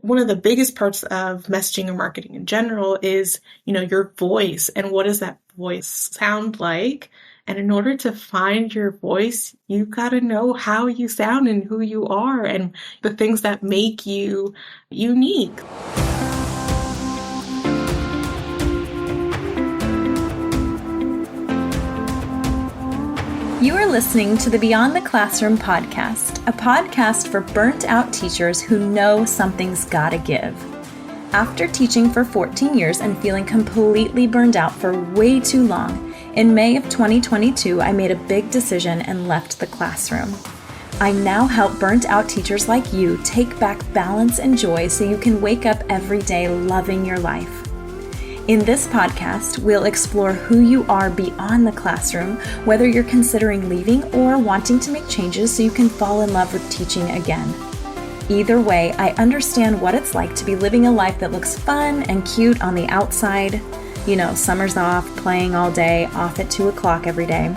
one of the biggest parts of messaging and marketing in general is, your voice and what does that voice sound like? And in order to find your voice, you've got to know how you sound and who you are and the things that make you unique. You are listening to the Beyond the Classroom podcast, a podcast for burnt-out teachers who know something's gotta give. After teaching for 14 years and feeling completely burned out for way too long, in May of 2022, I made a big decision and left the classroom. I now help burnt-out teachers like you take back balance and joy so you can wake up every day loving your life. In this podcast, we'll explore who you are beyond the classroom, whether you're considering leaving or wanting to make changes so you can fall in love with teaching again. Either way, I understand what it's like to be living a life that looks fun and cute on the outside. Summer's off, playing all day, off at 2 o'clock every day,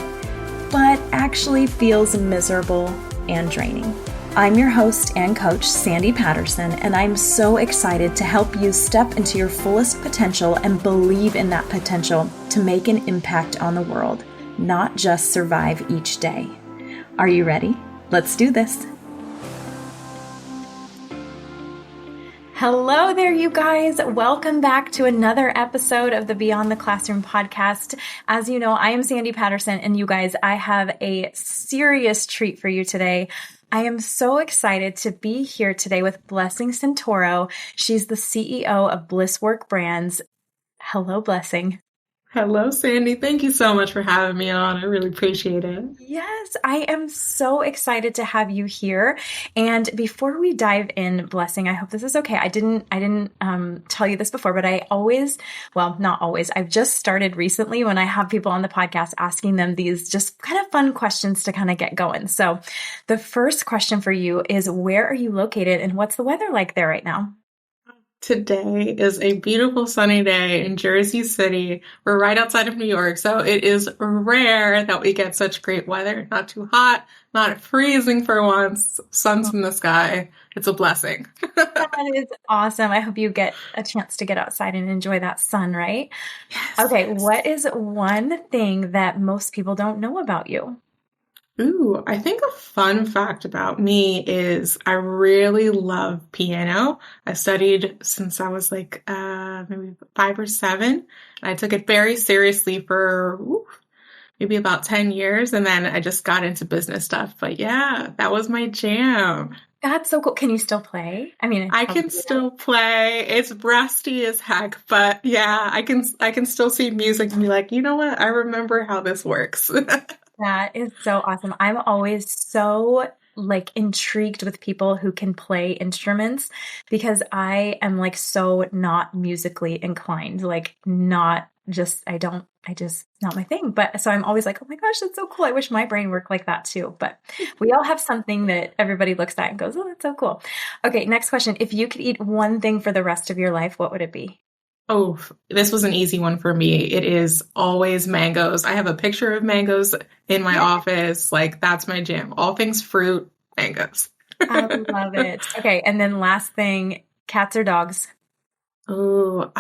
but actually feels miserable and draining. I'm your host and coach, Sandy Patterson, and I'm so excited to help you step into your fullest potential and believe in that potential to make an impact on the world, not just survive each day. Are you ready? Let's do this. Hello there, you guys. Welcome back to another episode of the Beyond the Classroom podcast. As you know, I am Sandy Patterson, and you guys, I have a serious treat for you today. I am so excited to be here today with Blessing Santoro. She's the CEO of Blissworks Brands. Hello, Blessing. Hello, Sandy. Thank you so much for having me on. I really appreciate it. Yes, I am so excited to have you here. And before we dive in, Blessing, I hope this is okay. I didn't tell you this before, but not always. I've just started recently when I have people on the podcast asking them these just kind of fun questions to kind of get going. So the first question for you is, where are you located and what's the weather like there right now? Today is a beautiful sunny day in Jersey City. We're right outside of New York, so it is rare that we get such great weather. Not too hot, not freezing for once, sun's in the sky. It's a blessing. That is awesome. I hope you get a chance to get outside and enjoy that sun, right? Yes. Okay, what is one thing that most people don't know about you? Ooh, I think a fun fact about me is I really love piano. I studied since I was maybe 5 or 7. And I took it very seriously for maybe about 10 years. And then I just got into business stuff. But yeah, that was my jam. That's so cool. Can you still play? I can still play. It's rusty as heck, but yeah, I can still see music and be like, you know what? I remember how this works. That is so awesome. I'm always so intrigued with people who can play instruments because I am so not musically inclined, not my thing. But so I'm always like, oh my gosh, that's so cool. I wish my brain worked like that too. But we all have something that everybody looks at and goes, oh, that's so cool. Okay. Next question. If you could eat one thing for the rest of your life, what would it be? Oh, this was an easy one for me. It is always mangoes. I have a picture of mangoes in my office. That's my jam. All things fruit, mangoes. I love it. Okay. And then last thing, cats or dogs? Oh,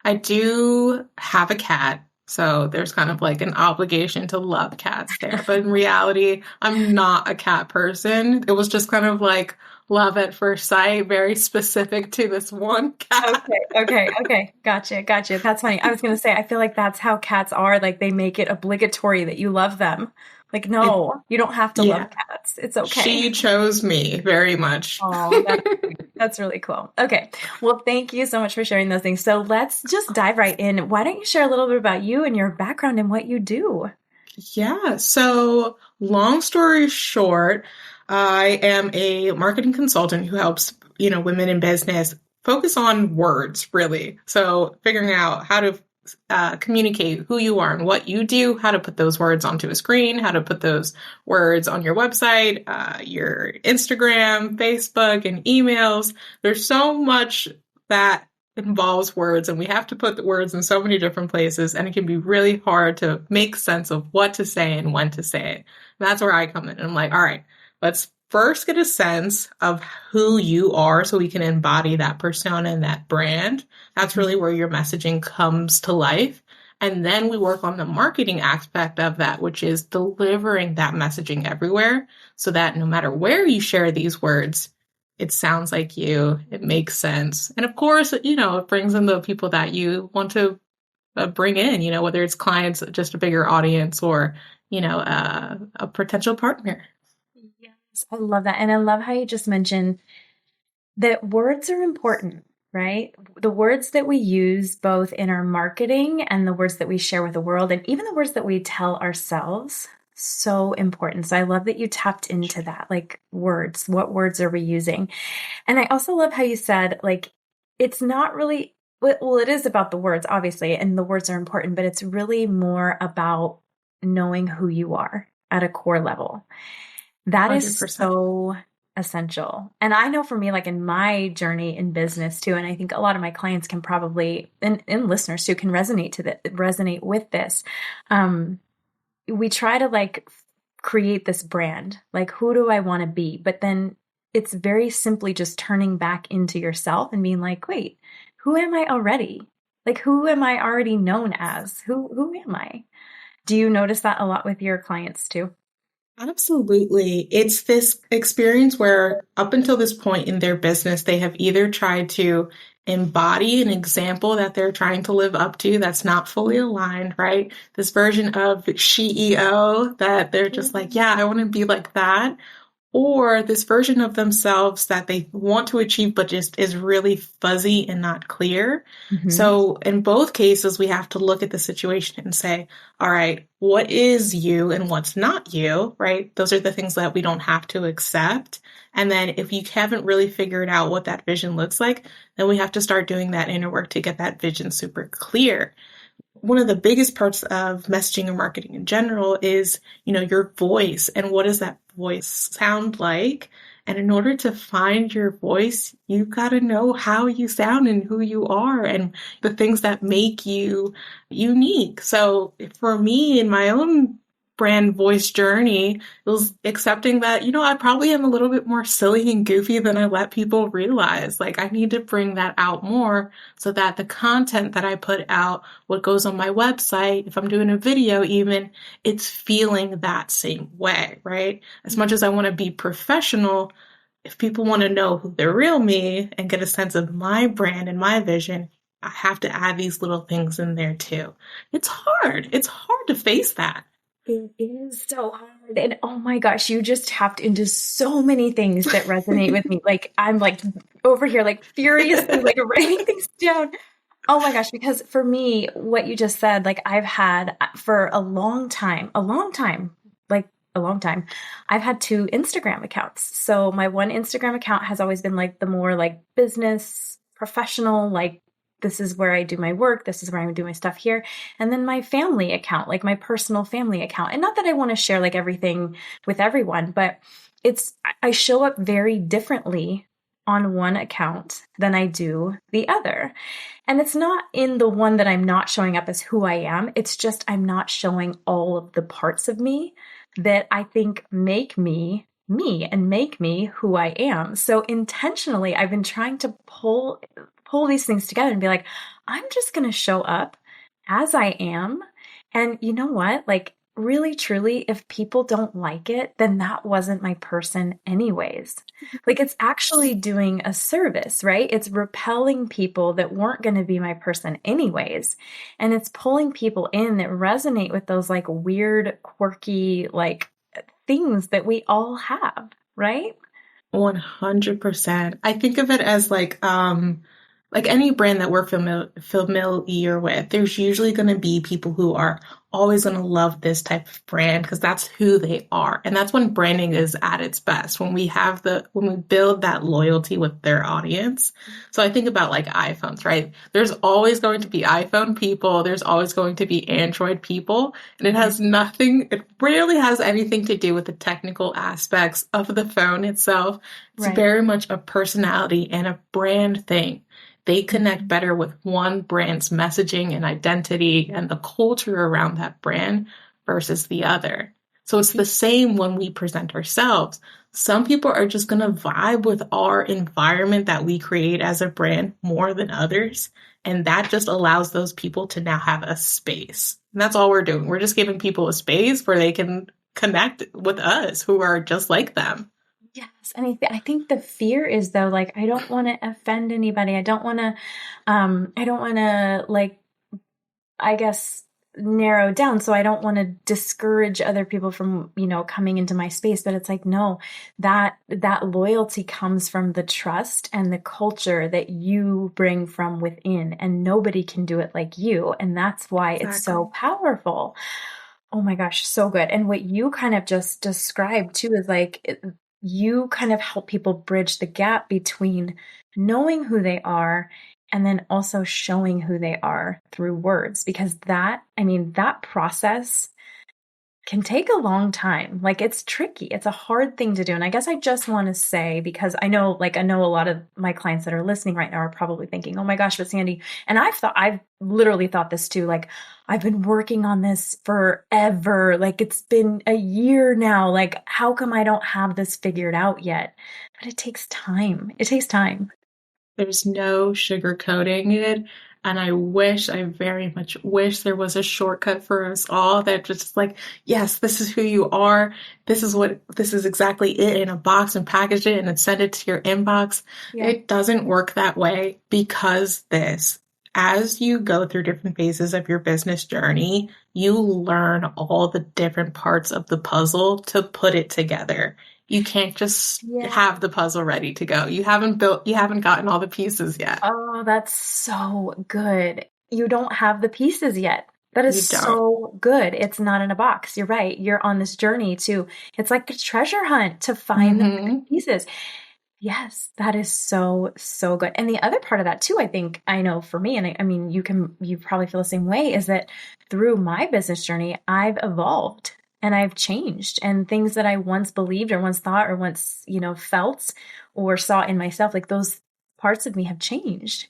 I do have a cat. So there's kind of an obligation to love cats there. But in reality, I'm not a cat person. It was just kind of love at first sight, very specific to this one cat. Okay. Gotcha. That's funny. I was going to say, I feel like that's how cats are. They make it obligatory that you love them. No, you don't have to love cats. It's okay. She chose me very much. Oh, that's really cool. Okay. Well, thank you so much for sharing those things. So let's just dive right in. Why don't you share a little bit about you and your background and what you do? Yeah. So long story short, I am a marketing consultant who helps, women in business focus on words, really. So figuring out how to communicate who you are and what you do, how to put those words onto a screen, how to put those words on your website, your Instagram, Facebook, and emails. There's so much that involves words, and we have to put the words in so many different places, and it can be really hard to make sense of what to say and when to say it. And that's where I come in. And I'm like, all right, let's first get a sense of who you are so we can embody that persona and that brand. That's really where your messaging comes to life. And then we work on the marketing aspect of that, which is delivering that messaging everywhere so that no matter where you share these words, it sounds like you, it makes sense. And of course, it brings in the people that you want to bring in, whether it's clients, just a bigger audience, or, a potential partner. Yes, I love that. And I love how you just mentioned that words are important, right? The words that we use both in our marketing and the words that we share with the world, and even the words that we tell ourselves, so important. So I love that you tapped into that, like words. What words are we using? And I also love how you said, like, it's not really, well, it is about the words, obviously, and the words are important, but it's really more about knowing who you are at a core level. That is 100%. so essential. And I know for me, like in my journey in business too, and I think a lot of my clients can probably, and listeners too, can resonate with this. We try to like create this brand, like who do I want to be? But then it's very simply just turning back into yourself and being like, wait, who am I already? Like, who am I already known as? Who am I? Do you notice that a lot with your clients too? Absolutely. It's this experience where up until this point in their business, they have either tried to embody an example that they're trying to live up to that's not fully aligned, right? This version of CEO that they're just like, yeah, I want to be like that. Or this version of themselves that they want to achieve, but just is really fuzzy and not clear. Mm-hmm. So in both cases, we have to look at the situation and say, all right, what is you and what's not you, right? Those are the things that we don't have to accept. And then if you haven't really figured out what that vision looks like, then we have to start doing that inner work to get that vision super clear. One of the biggest parts of messaging and marketing in general is, your voice and what does that voice sound like? And in order to find your voice, you've got to know how you sound and who you are and the things that make you unique. So for me, in my own brand voice journey, it was accepting that, I probably am a little bit more silly and goofy than I let people realize. Like, I need to bring that out more so that the content that I put out, what goes on my website, if I'm doing a video even, it's feeling that same way, right? As much as I want to be professional, if people want to know who the real me and get a sense of my brand and my vision, I have to add these little things in there too. It's hard. It's hard to face that. It is so hard. And oh my gosh, you just tapped into so many things that resonate with me. Like, I'm like over here, like furiously, like writing things down. Oh my gosh, because for me, what you just said, like I've had for a long time, I've had two Instagram accounts. So my one Instagram account has always been like the more like business, professional, like this is where I do my work. This is where I do my stuff here. And then my family account, like my personal family account. And not that I want to share like everything with everyone, but I show up very differently on one account than I do the other. And it's not in the one that I'm not showing up as who I am. It's just I'm not showing all of the parts of me that I think make me me and make me who I am. So intentionally, I've been trying to pull these things together and be like, I'm just going to show up as I am. And you know what? Like, really, truly, if people don't like it, then that wasn't my person anyways. Like, it's actually doing a service, right? It's repelling people that weren't going to be my person anyways. And it's pulling people in that resonate with those like weird, quirky, like things that we all have, right? 100%. I think of it as like any brand that we're familiar with, there's usually going to be people who are always going to love this type of brand because that's who they are. And that's when branding is at its best, when we build that loyalty with their audience. So I think about like iPhones, right? There's always going to be iPhone people. There's always going to be Android people. And it rarely has anything to do with the technical aspects of the phone itself. It's very much a personality and a brand thing. They connect better with one brand's messaging and identity and the culture around that brand versus the other. So it's the same when we present ourselves. some people are just going to vibe with our environment that we create as a brand more than others. And that just allows those people to now have a space. And that's all we're doing. We're just giving people a space where they can connect with us who are just like them. Yes. And I think the fear is though, like, I don't want to offend anybody. I don't want to like, I guess, narrow down. So I don't want to discourage other people from, coming into my space. But it's like, no, that loyalty comes from the trust and the culture that you bring from within, and nobody can do it like you. And that's why it's so powerful. Oh my gosh, so good. And what you kind of just described too is like, you kind of help people bridge the gap between knowing who they are and then also showing who they are through words, because that process can take a long time. Like, it's tricky. It's a hard thing to do. And I guess I just want to say, because I know a lot of my clients that are listening right now are probably thinking, oh my gosh, but Sandy, and I've literally thought this too, like, I've been working on this forever. Like, it's been a year now. Like, how come I don't have this figured out yet? But it takes time. It takes time. There's no sugarcoating it. And I very much wish there was a shortcut for us all that just like, yes, this is who you are. This is exactly it in a box, and package it and then send it to your inbox. Yeah. It doesn't work that way, because as you go through different phases of your business journey, you learn all the different parts of the puzzle to put it together. You can't just have the puzzle ready to go. You haven't gotten all the pieces yet. Oh, that's so good. You don't have the pieces yet. That is so good. It's not in a box. You're right. You're on this journey it's like a treasure hunt to find the pieces. Yes, that is so, so good. And the other part of that too, I think, I know for me, and I mean, you probably feel the same way, is that through my business journey, I've evolved. And I've changed, and things that I once believed or once thought or once, felt or saw in myself, like those parts of me have changed.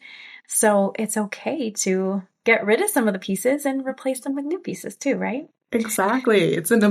So it's okay to get rid of some of the pieces and replace them with new pieces too, right? Exactly. It's an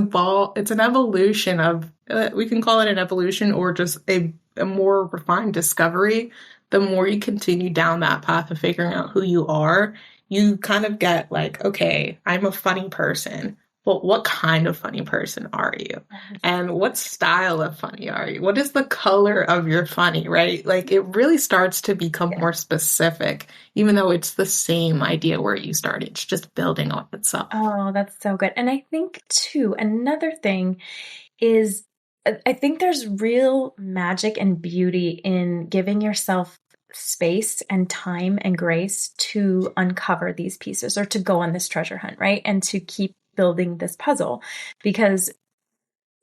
evolution of, we can call it an evolution or just a more refined discovery. The more you continue down that path of figuring out who you are, you kind of get like, okay, I'm a funny person. Well, what kind of funny person are you? And what style of funny are you? What is the color of your funny, right? Like, it really starts to become more specific, even though it's the same idea where you started. It's just building on itself. Oh, that's so good. And I think too, another thing is, I think there's real magic and beauty in giving yourself space and time and grace to uncover these pieces, or to go on this treasure hunt, right? And to keep building this puzzle, because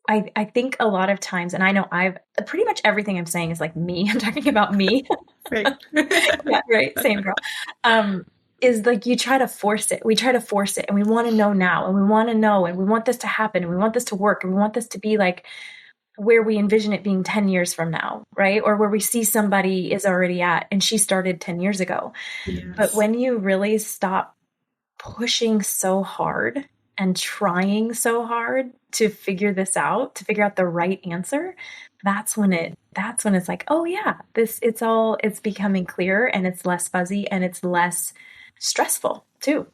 I think a lot of times, and I know I've pretty much everything I'm saying is like me. I'm talking about me. Right. Yeah, right. Same girl. Is like, you try to force it. We try to force it, and we want to know now, and we want to know, and we want this to happen, and we want this to work, and we want this to be like where we envision it being 10 years from now, right? Or where we see somebody is already at, and she started 10 years ago. Yes. But when you really stop pushing so hard and trying so hard to figure this out, to figure out the right answer, that's when it's like, oh yeah, it's becoming clearer, and it's less fuzzy, and it's less stressful too.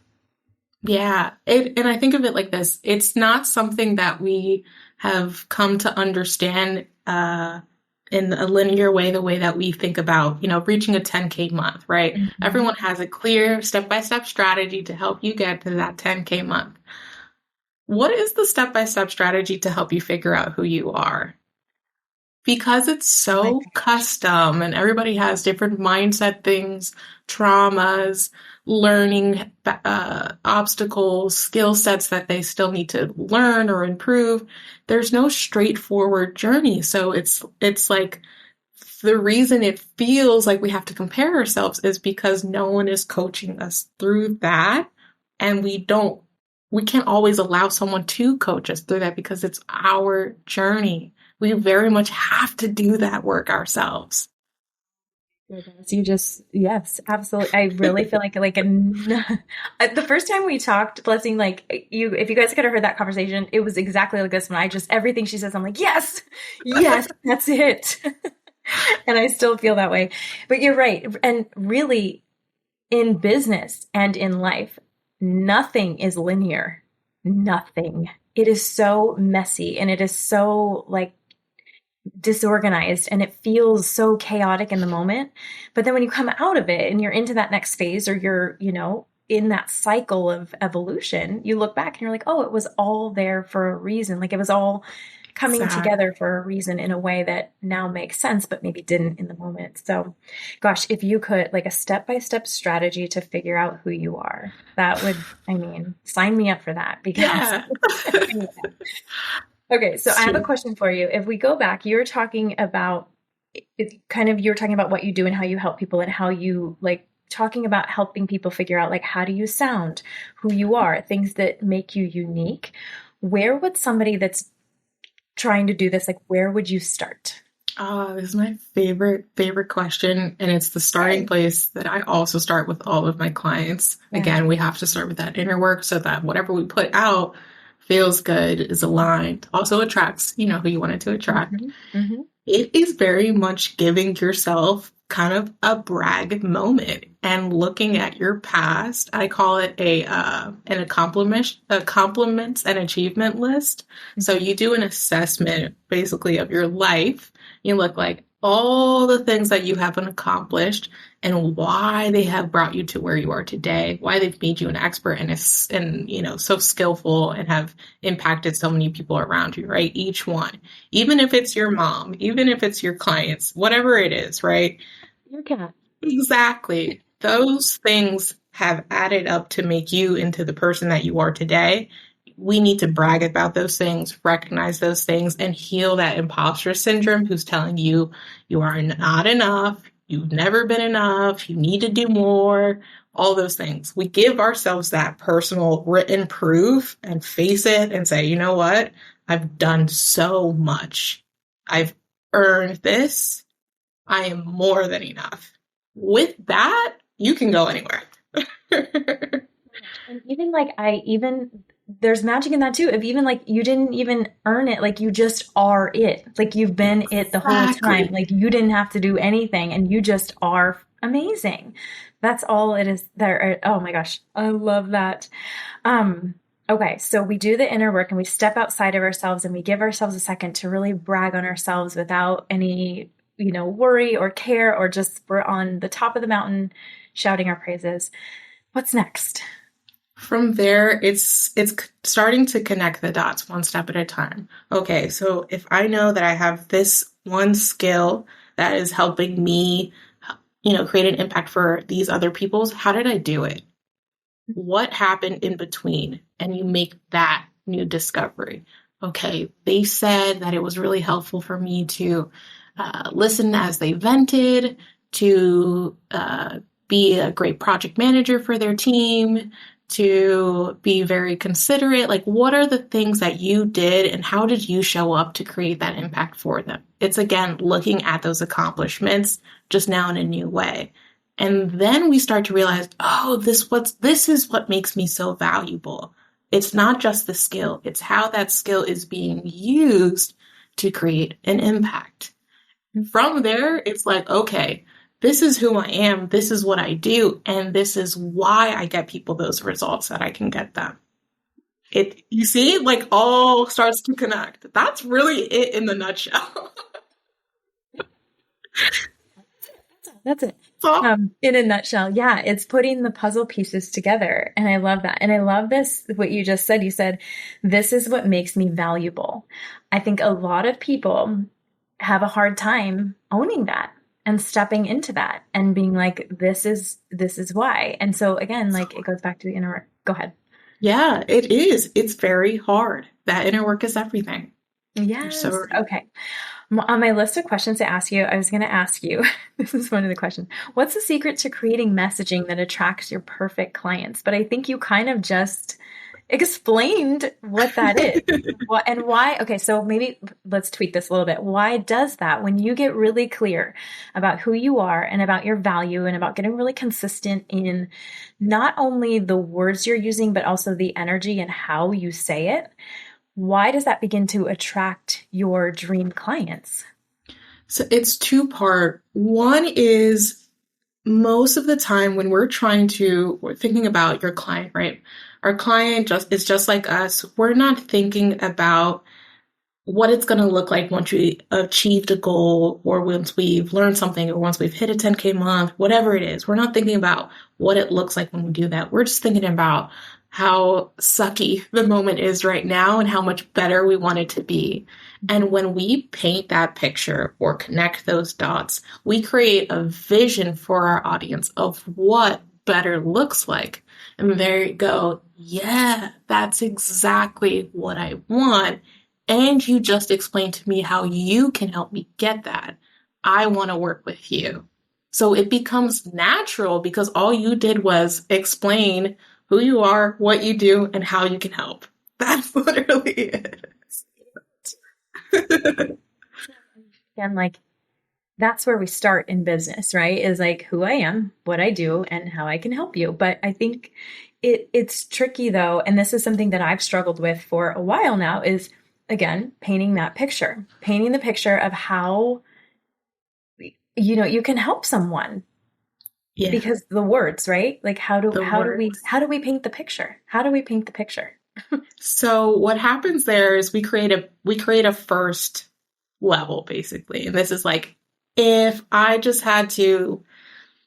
Yeah. And I think of it like this. It's not something that we have come to understand in a linear way, the way that we think about, reaching a 10K month, right? Mm-hmm. Everyone has a clear step-by-step strategy to help you get to that 10K month. What is the step-by-step strategy to help you figure out who you are? Because it's so custom, and everybody has different mindset things, traumas, learning obstacles, skill sets that they still need to learn or improve. There's no straightforward journey. So it's like, the reason it feels like we have to compare ourselves is because no one is coaching us through that. And we can't always allow someone to coach us through that, because it's our journey. We very much have to do that work ourselves. Goodness, yes, absolutely. I really feel the first time we talked, Blessing, if you guys could have heard that conversation, it was exactly like this one. Everything she says, I'm like, yes, yes, that's it. And I still feel that way. But you're right. And really, in business and in life, nothing is linear. Nothing. It is so messy and it is so disorganized and it feels so chaotic in the moment. But then when you come out of it and you're into that next phase or you're, in that cycle of evolution, you look back and you're like, oh, it was all there for a reason. Like it was all coming together for a reason in a way that now makes sense, but maybe didn't in the moment. So gosh, if you could a step-by-step strategy to figure out who you are, that would, sign me up for that because Yeah. Okay, so I have a question for you. If we go back, you're talking about what you do and how you help people and how you talking about helping people figure out how do you sound, who you are, things that make you unique. Where would somebody that's trying to do this, where would you start? This is my favorite question, and it's the starting place that I also start with all of my clients. Yeah. Again, we have to start with that inner work so that whatever we put out feels good, is aligned, also attracts, who you want it to attract. Mm-hmm. Mm-hmm. It is very much giving yourself kind of a brag moment and looking at your past. I call it a compliments and achievement list. Mm-hmm. So you do an assessment basically of your life. You look like all the things that you haven't accomplished and why they have brought you to where you are today, why they've made you an expert and so skillful and have impacted so many people around you, right? Each one, even if it's your mom, even if it's your clients, whatever it is, right? Your cat. Exactly. Those things have added up to make you into the person that you are today. We need to brag about those things, recognize those things, and heal that imposter syndrome who's telling you you are not enough, you've never been enough, you need to do more, all those things. We give ourselves that personal written proof and face it and say, you know what? I've done so much. I've earned this. I am more than enough. With that, you can go anywhere. And even there's magic in that too. If even you didn't even earn it, you just are it. You've been it the whole time. You didn't have to do anything and you just are amazing. That's all it is there. Oh my gosh. I love that. Okay. So we do the inner work and we step outside of ourselves and we give ourselves a second to really brag on ourselves without any, worry or care, or just we're on the top of the mountain shouting our praises. What's next? From there, it's starting to connect the dots one step at a time. Okay, so if I know that I have this one skill that is helping me, create an impact for these other people's, how did I do it? What happened in between? And you make that new discovery. Okay, they said that it was really helpful for me to listen as they vented, to be a great project manager for their team, to be very considerate. What are the things that you did and how did you show up to create that impact for them? It's again, looking at those accomplishments just now in a new way. And then we start to realize, oh, this is what makes me so valuable. It's not just the skill. It's how that skill is being used to create an impact. From there, it's okay, this is who I am, this is what I do, and this is why I get people those results that I can get them. You see, all starts to connect. That's really it in the nutshell. That's it. In a nutshell. Yeah. It's putting the puzzle pieces together. And I love that. And I love what you just said. You said, this is what makes me valuable. I think a lot of people have a hard time owning that and stepping into that and being this is why. And so again, it goes back to the inner work. Go ahead. Yeah, it is. It's very hard. That inner work is everything. Yes. Okay. On my list of questions to ask you, I was going to ask you, this is one of the questions. What's the secret to creating messaging that attracts your perfect clients? But I think you kind of just explained what that is. What and why. Okay, so maybe let's tweak this a little bit. Why does that? When you get really clear about who you are and about your value and about getting really consistent in not only the words you're using, but also the energy and how you say it, why does that begin to attract your dream clients? So it's two-part. One is most of the time when we're thinking about your client, right? Our client is just like us. We're not thinking about what it's going to look like once we achieved a goal or once we've learned something or once we've hit a 10K month, whatever it is. We're not thinking about what it looks like when we do that. We're just thinking about how sucky the moment is right now and how much better we want it to be. And when we paint that picture or connect those dots, we create a vision for our audience of what better looks like. And there you go. Yeah, that's exactly what I want. And you just explained to me how you can help me get that. I want to work with you. So it becomes natural because all you did was explain who you are, what you do, and how you can help. That's literally it. And like, that's where we start in business, right? Is like who I am, what I do, and how I can help you. But I think it's tricky though. And this is something that I've struggled with for a while now is, again, painting the picture of how, you can help someone. Yeah. Because the words, right? Like how do we paint the picture? How do we paint the picture? So what happens there is we create a first level basically. And this is like, if I just had to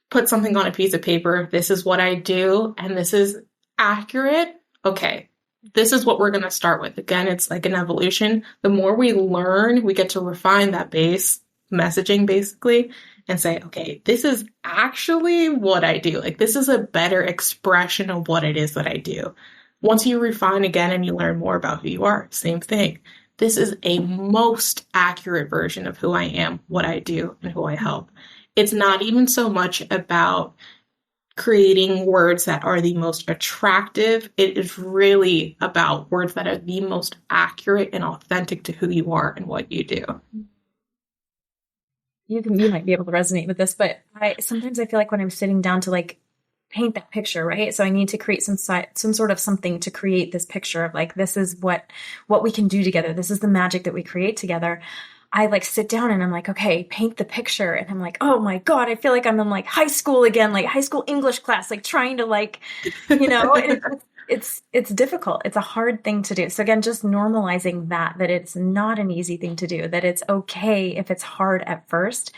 put something on a piece of paper, this is what I do, and this is accurate. Okay, this is what we're going to start with. Again, it's like an evolution. The more we learn, we get to refine that base messaging basically and say, okay, this is actually what I do. Like this is a better expression of what it is that I do. Once you refine again and you learn more about who you are, same thing. This is a most accurate version of who I am, what I do, and who I help. It's not even so much about creating words that are the most attractive. It is really about words that are the most accurate and authentic to who you are and what you do. You might be able to resonate with this, but sometimes I feel like when I'm sitting down to like paint that picture, right? So I need to create some sort of something to create this picture of like, this is what we can do together. This is the magic that we create together. I like sit down and I'm like, okay, paint the picture. And I'm like, oh my God, I feel like I'm in like high school again, like high school English class, like trying to like, it's difficult. It's a hard thing to do. So again, just normalizing that it's not an easy thing to do, that it's okay if it's hard at first,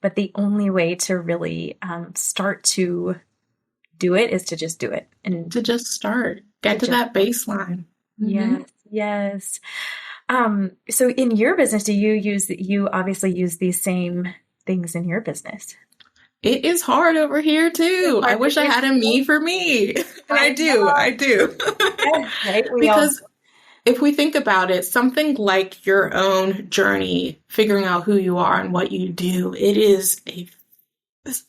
but the only way to really start to do it is to just do it. And to just start, get to that baseline. Mm-hmm. Yes. So in your business, you obviously use these same things in your business? It is hard over here too. I wish I had a me for me. And I do. Yeah, right? Because if we think about it, something like your own journey, figuring out who you are and what you do,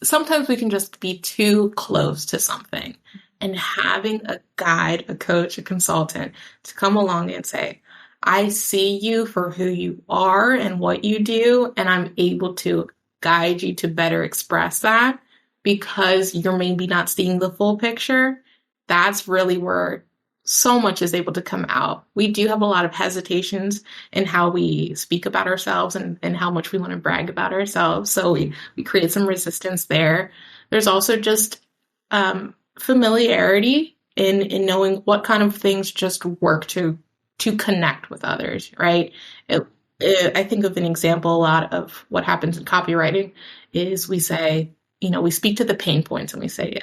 sometimes we can just be too close to something. And having a guide, a coach, a consultant to come along and say, I see you for who you are and what you do, and I'm able to guide you to better express that because you're maybe not seeing the full picture. That's really where so much is able to come out. We do have a lot of hesitations in how we speak about ourselves and how much we want to brag about ourselves. So we create some resistance there. There's also just familiarity in knowing what kind of things just work to connect with others, right? I think of an example a lot of what happens in copywriting is we say, we speak to the pain points and we say,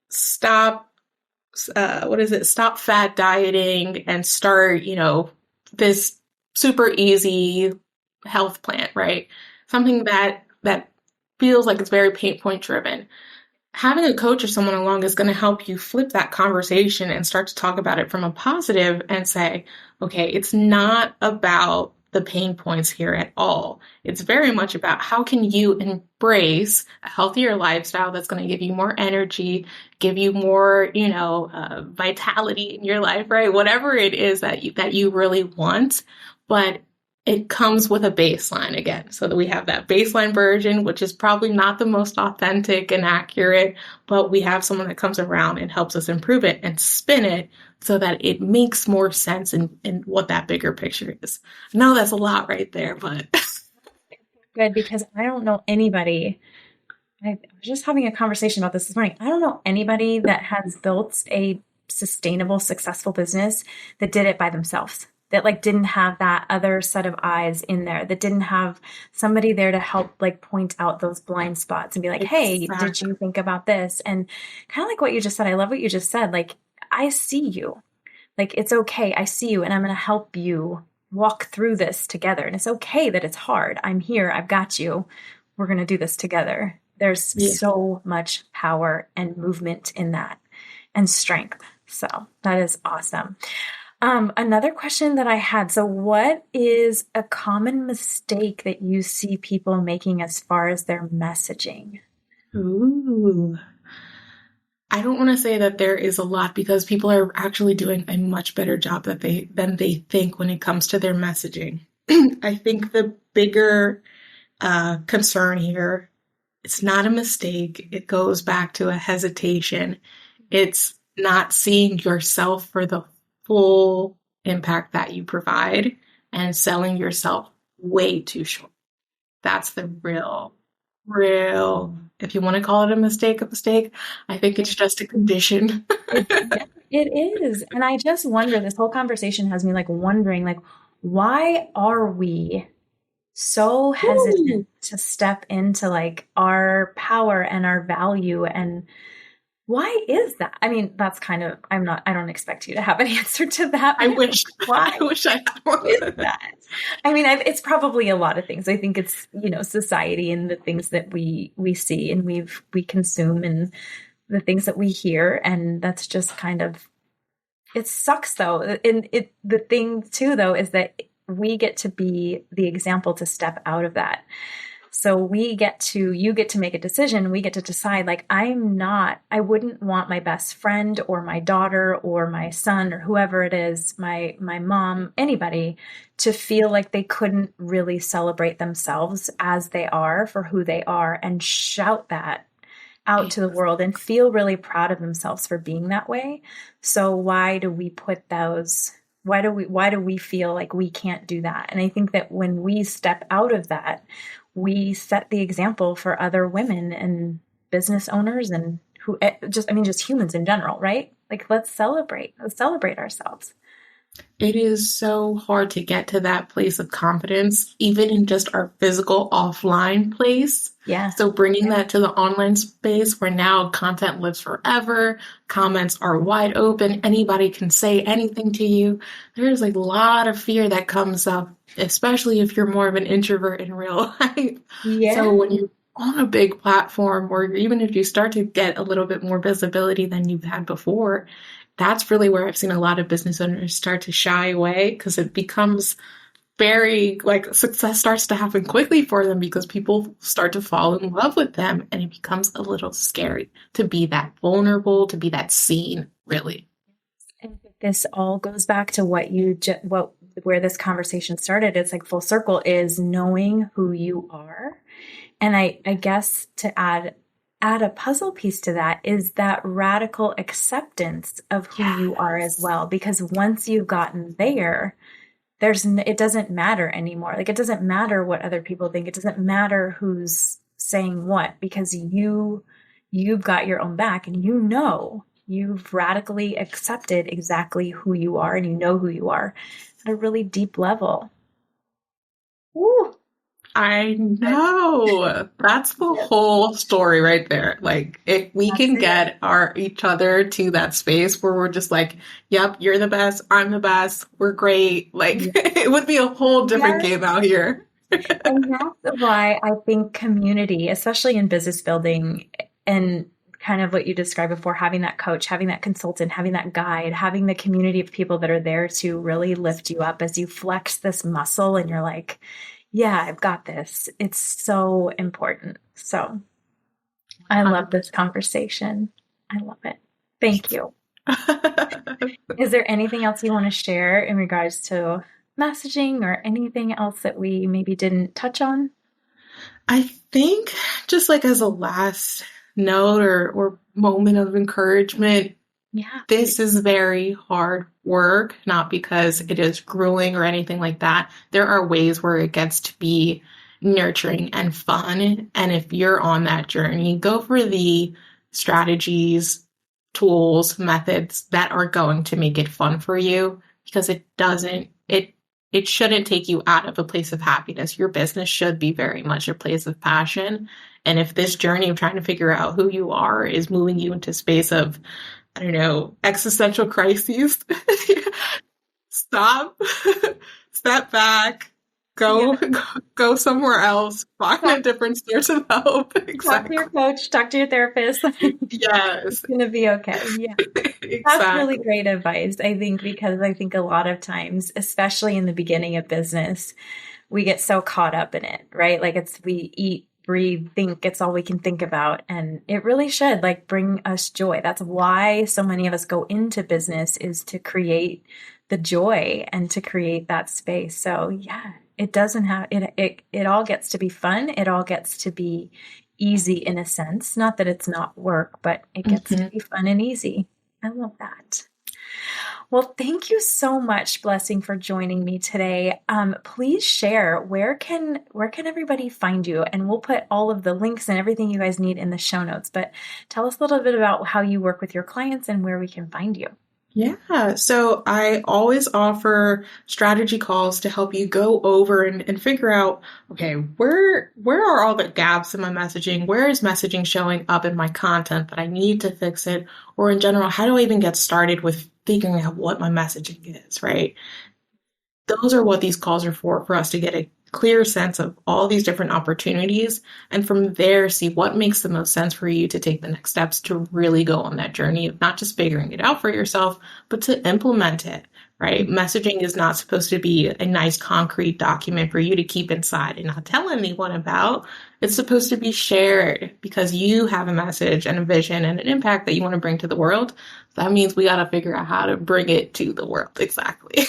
stop fat dieting and start, this super easy health plan, right? Something that feels like it's very pain point driven. Having a coach or someone along is going to help you flip that conversation and start to talk about it from a positive and say, okay, it's not about the pain points here at all. It's very much about how can you embrace a healthier lifestyle that's going to give you more energy, give you more, vitality in your life, right? Whatever it is that you really want, but it comes with a baseline again, so that we have that baseline version, which is probably not the most authentic and accurate, but we have someone that comes around and helps us improve it and spin it so that it makes more sense in what that bigger picture is. I know that's a lot right there, but Good, because I don't know anybody. I was just having a conversation about this morning. I don't know anybody that has built a sustainable, successful business that did it by themselves, that like didn't have that other set of eyes in there, that didn't have somebody there to help like point out those blind spots and be like, hey, did you think about this? And kind of like what you just said, I love what you just said. Like, I see you. Like, it's okay. I see you and I'm going to help you walk through this together. And it's okay that it's hard. I'm here. I've got you. We're going to do this together. There's so much power and movement in that and strength. So that is awesome. Another question that I had. So what is a common mistake that you see people making as far as their messaging? Ooh. I don't want to say that there is a lot, because people are actually doing a much better job than they think when it comes to their messaging. I think the bigger concern here, it's not a mistake. It goes back to a hesitation. It's not seeing yourself for the full impact that you provide and selling yourself way too short. That's the real, if you want to call it a mistake, I think it's just a condition. It is. And I just wonder, this whole conversation has me like wondering, like, why are we so hesitant to step into like our power and our value? And why is that? I mean, that's kind of, I don't expect you to have an answer to that. I wish. Why? I wish I had one. Is that? I mean, it's probably a lot of things. I think it's, society and the things that we see and we consume and the things that we hear. And that's just kind of, it sucks though. And the thing too, though, is that we get to be the example to step out of that. So you get to make a decision. We get to decide, like, I wouldn't want my best friend or my daughter or my son or whoever it is, my mom, anybody, to feel like they couldn't really celebrate themselves as they are for who they are and shout that out to the world and feel really proud of themselves for being that way. So why do we feel like we can't do that? And I think that when we step out of that, we set the example for other women and business owners and just humans in general, right? Like, let's celebrate ourselves. It is so hard to get to that place of confidence, even in just our physical offline place. Yeah. So bringing that to the online space where now content lives forever, comments are wide open, anybody can say anything to you. There's a lot of fear that comes up, especially if you're more of an introvert in real life. Yeah. So when you're on a big platform, or even if you start to get a little bit more visibility than you've had before, that's really where I've seen a lot of business owners start to shy away, because it becomes very, success starts to happen quickly for them because people start to fall in love with them, and it becomes a little scary to be that vulnerable, to be that seen, really. And this all goes back to where this conversation started. It's like full circle, is knowing who you are. And I guess to add a puzzle piece to that is that radical acceptance of who you are as well. Because once you've gotten there, it doesn't matter anymore. Like, it doesn't matter what other people think. It doesn't matter who's saying what, because you've got your own back, and you've radically accepted exactly who you are, and you know who you are at a really deep level. Woo! I know. That's the whole story right there. Like, if we can get each other to that space where we're just like, yep, you're the best, I'm the best, we're great. Like, it would be a whole different game out here. And that's why I think community, especially in business building and kind of what you described before, having that coach, having that consultant, having that guide, having the community of people that are there to really lift you up as you flex this muscle and you're like, yeah, I've got this. It's so important. So I love this conversation. I love it. Thank you. Is there anything else you want to share in regards to messaging or anything else that we maybe didn't touch on? I think just like as a last note or moment of encouragement, this is very hard work, not because it is grueling or anything like that. There are ways where it gets to be nurturing and fun. And if you're on that journey, go for the strategies, tools, methods that are going to make it fun for you, because it shouldn't take you out of a place of happiness. Your business should be very much a place of passion. And if this journey of trying to figure out who you are is moving you into space of, I don't know, existential crises, stop, step back, go somewhere else, find a different source of help. Exactly. Talk to your coach, talk to your therapist. Yes. It's going to be okay. Yeah. Exactly. That's really great advice, I think, because I think a lot of times, especially in the beginning of business, we get so caught up in it, right? Like we eat, breathe, think, it's all we can think about. And it really should like bring us joy. That's why so many of us go into business, is to create the joy and to create that space. So yeah, it doesn't have, it all gets to be fun. It all gets to be easy in a sense. Not that it's not work, but it gets to be fun and easy. I love that. Well, thank you so much, Blessing, for joining me today. Please share, where can everybody find you? And we'll put all of the links and everything you guys need in the show notes. But tell us a little bit about how you work with your clients and where we can find you. Yeah, so I always offer strategy calls to help you go over and figure out, okay, where are all the gaps in my messaging? Where is messaging showing up in my content that I need to fix it? Or in general, how do I even get started with figuring out what my messaging is, right? Those are what these calls are for us to get a clear sense of all these different opportunities, and from there see what makes the most sense for you to take the next steps to really go on that journey of not just figuring it out for yourself, but to implement it, right? Messaging is not supposed to be a nice concrete document for you to keep inside and not tell anyone about. It's supposed to be shared because you have a message and a vision and an impact that you want to bring to the world. That means we got to figure out how to bring it to the world. Exactly.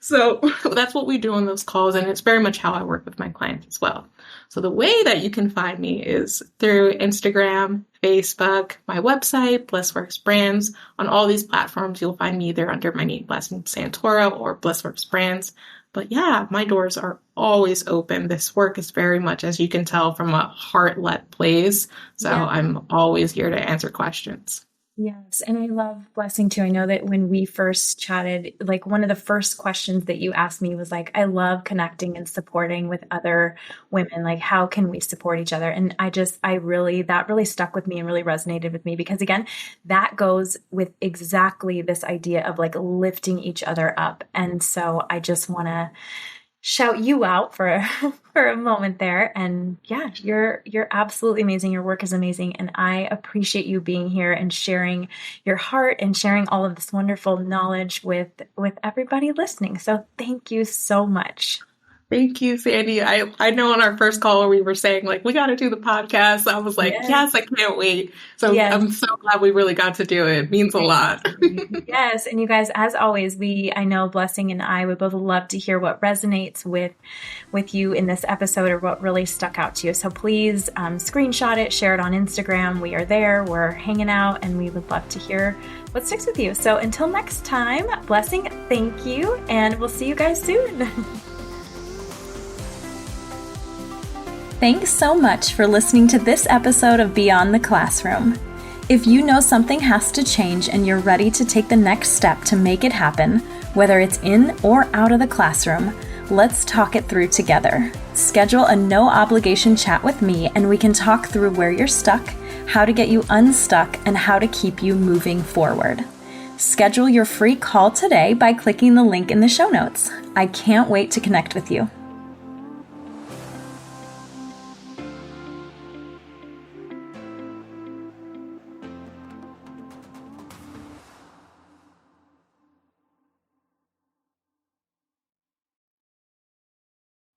So that's what we do on those calls. And it's very much how I work with my clients as well. So the way that you can find me is through Instagram, Facebook, my website, Blissworks Brands. On all these platforms, you'll find me either under my name, Blessing Santoro, or Blissworks Brands. But yeah, my doors are always open. This work is very much, as you can tell, from a heart-led place. So I'm always here to answer questions. Yes. And I love Blessing too. I know that when we first chatted, like one of the first questions that you asked me was like, I love connecting and supporting with other women. Like, how can we support each other? And that really stuck with me and really resonated with me because again, that goes with exactly this idea of like lifting each other up. And so I just want to shout you out for a moment there. And yeah, you're absolutely amazing. Your work is amazing. And I appreciate you being here and sharing your heart and sharing all of this wonderful knowledge with everybody listening. So thank you so much. Thank you, Sandy. I know on our first call where we were saying like, we got to do the podcast. I was like, yes, I can't wait. So I'm so glad we really got to do it. It means a lot. Yes. And you guys, as always, I know Blessing and I would both love to hear what resonates with you in this episode or what really stuck out to you. So please screenshot it, share it on Instagram. We are there. We're hanging out and we would love to hear what sticks with you. So until next time, Blessing, thank you. And we'll see you guys soon. Thanks so much for listening to this episode of Beyond the Classroom. If you know something has to change and you're ready to take the next step to make it happen, whether it's in or out of the classroom, let's talk it through together. Schedule a no-obligation chat with me and we can talk through where you're stuck, how to get you unstuck, and how to keep you moving forward. Schedule your free call today by clicking the link in the show notes. I can't wait to connect with you.